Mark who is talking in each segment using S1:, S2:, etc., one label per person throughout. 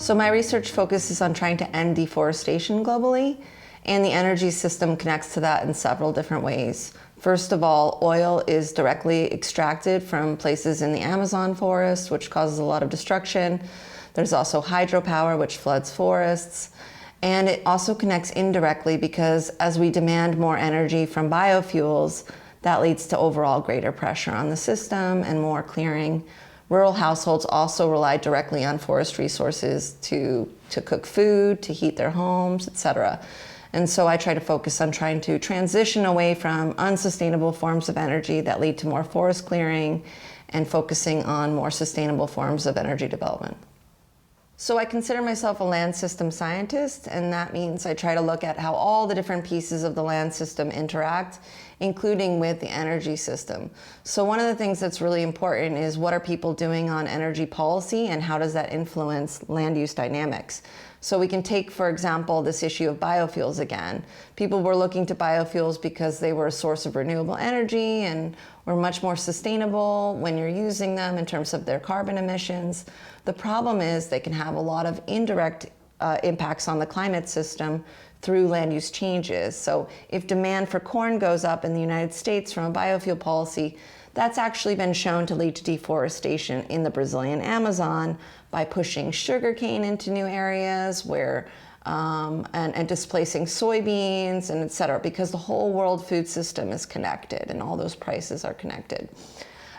S1: So my research focuses on trying to end deforestation globally, and the energy system connects to that in several different ways. First of all, oil is directly extracted from places in the Amazon forest, which causes a lot of destruction. There's also hydropower, which floods forests. And it also connects indirectly because as we demand more energy from biofuels, that leads to overall greater pressure on the system and more clearing. Rural households also rely directly on forest resources to cook food, to heat their homes, etc. And so I try to focus on trying to transition away from unsustainable forms of energy that lead to more forest clearing and focusing on more sustainable forms of energy development. So I consider myself a land system scientist, and that means I try to look at how all the different pieces of the land system interact, including with the energy system. So one of the things that's really important is what are people doing on energy policy and how does that influence land use dynamics? So we can take, for example, this issue of biofuels again. People were looking to biofuels because they were a source of renewable energy and were much more sustainable when you're using them in terms of their carbon emissions. The problem is they can have a lot of indirect impacts on the climate system through land use changes. So if demand for corn goes up in the United States from a biofuel policy, that's actually been shown to lead to deforestation in the Brazilian Amazon by pushing sugarcane into new areas where and displacing soybeans and et cetera, because the whole world food system is connected and all those prices are connected.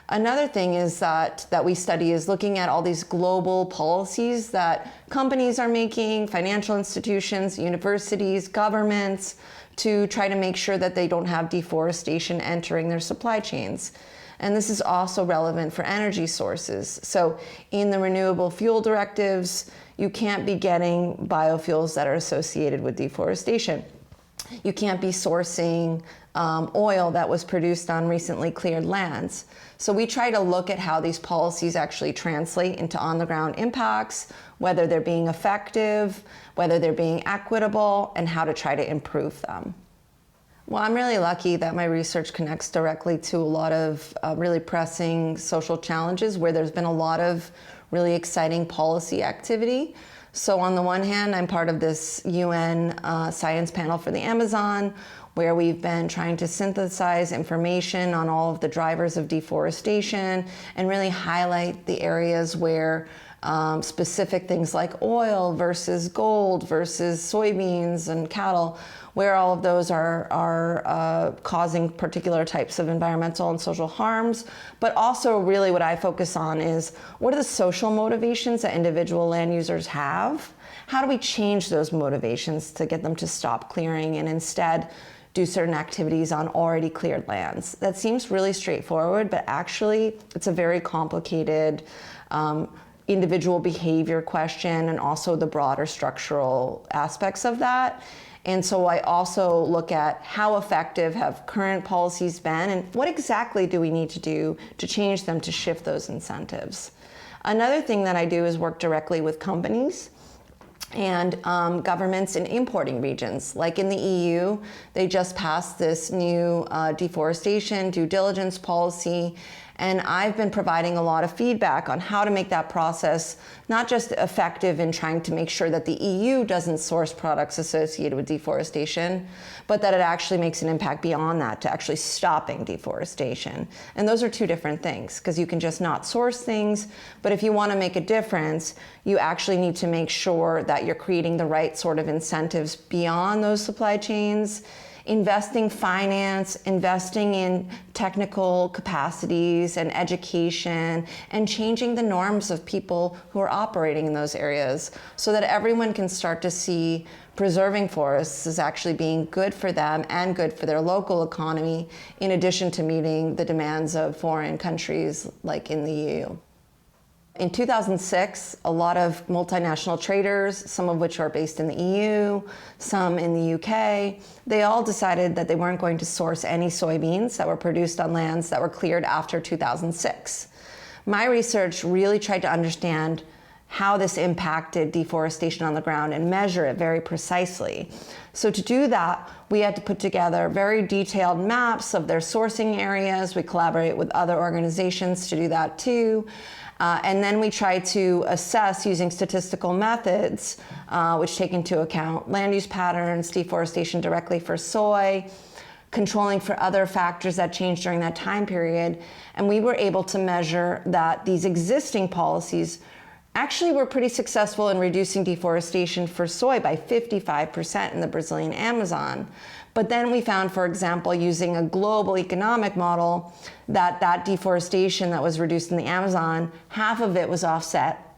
S1: Another thing is that we study is looking at all these global policies that companies are making, financial institutions, universities, governments, to try to make sure that they don't have deforestation entering their supply chains. And this is also relevant for energy sources. So in the renewable fuel directives, you can't be getting biofuels that are associated with deforestation. You can't be sourcing oil that was produced on recently cleared lands. So we try to look at how these policies actually translate into on-the-ground impacts, whether they're being effective, whether they're being equitable, and how to try to improve them. Well, I'm really lucky that my research connects directly to a lot of really pressing social challenges where there's been a lot of really exciting policy activity. So on the one hand, I'm part of this UN science panel for the Amazon, where we've been trying to synthesize information on all of the drivers of deforestation and really highlight the areas where specific things like oil versus gold versus soybeans and cattle, where all of those are causing particular types of environmental and social harms. But also really what I focus on is what are the social motivations that individual land users have? How do we change those motivations to get them to stop clearing and instead do certain activities on already cleared lands? That seems really straightforward, but actually it's a very complicated individual behavior question and also the broader structural aspects of that. And so I also look at how effective have current policies been and what exactly do we need to do to change them to shift those incentives. Another thing that I do is work directly with companies and governments in importing regions. Like in the EU, they just passed this new deforestation due diligence policy, and I've been providing a lot of feedback on how to make that process not just effective in trying to make sure that the EU doesn't source products associated with deforestation, but that it actually makes an impact beyond that to actually stopping deforestation. And those are two different things, because you can just not source things, but if you want to make a difference, you actually need to make sure that you're creating the right sort of incentives beyond those supply chains, investing finance, investing in technical capacities and education, and changing the norms of people who are operating in those areas so that everyone can start to see preserving forests as actually being good for them and good for their local economy, in addition to meeting the demands of foreign countries like in the EU. In 2006, a lot of multinational traders, some of which are based in the EU, some in the UK, they all decided that they weren't going to source any soybeans that were produced on lands that were cleared after 2006. My research really tried to understand how this impacted deforestation on the ground and measure it very precisely. So to do that, we had to put together very detailed maps of their sourcing areas. We collaborate with other organizations to do that too. And then we try to assess using statistical methods, which take into account land use patterns, deforestation directly for soy, controlling for other factors that changed during that time period. And we were able to measure that these existing policies actually were pretty successful in reducing deforestation for soy by 55% in the Brazilian Amazon. But then we found, for example, using a global economic model, that deforestation that was reduced in the Amazon, half of it was offset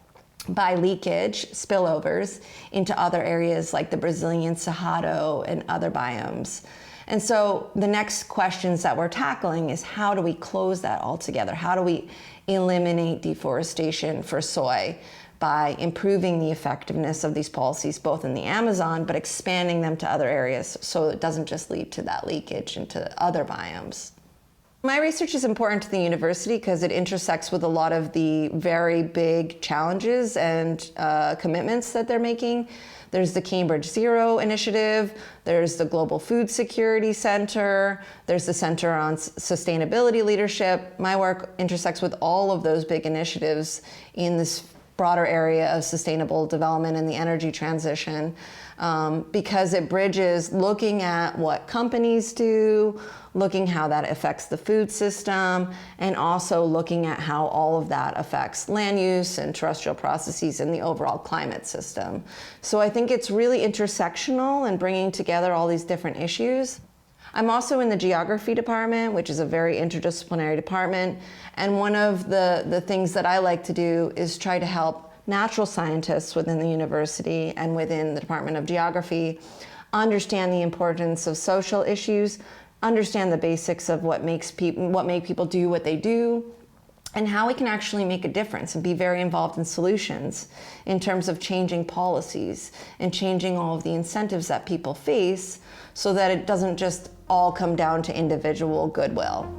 S1: by leakage, spillovers, into other areas like the Brazilian Cerrado and other biomes. And so the next questions that we're tackling is, how do we close that all together? How do we eliminate deforestation for soy by improving the effectiveness of these policies both in the Amazon, but expanding them to other areas so it doesn't just lead to that leakage into other biomes? My research is important to the university because it intersects with a lot of the very big challenges and commitments that they're making. There's the Cambridge Zero Initiative, there's the Global Food Security Center, there's the Center on Sustainability Leadership. My work intersects with all of those big initiatives in this broader area of sustainable development and the energy transition, because it bridges looking at what companies do, looking how that affects the food system, and also looking at how all of that affects land use and terrestrial processes and the overall climate system. So I think it's really intersectional and bringing together all these different issues. I'm also in the geography department, which is a very interdisciplinary department. And one of the things that I like to do is try to help natural scientists within the university and within the Department of Geography understand the importance of social issues, understand the basics of what make people do what they do, and how we can actually make a difference and be very involved in solutions in terms of changing policies and changing all of the incentives that people face so that it doesn't just all come down to individual goodwill.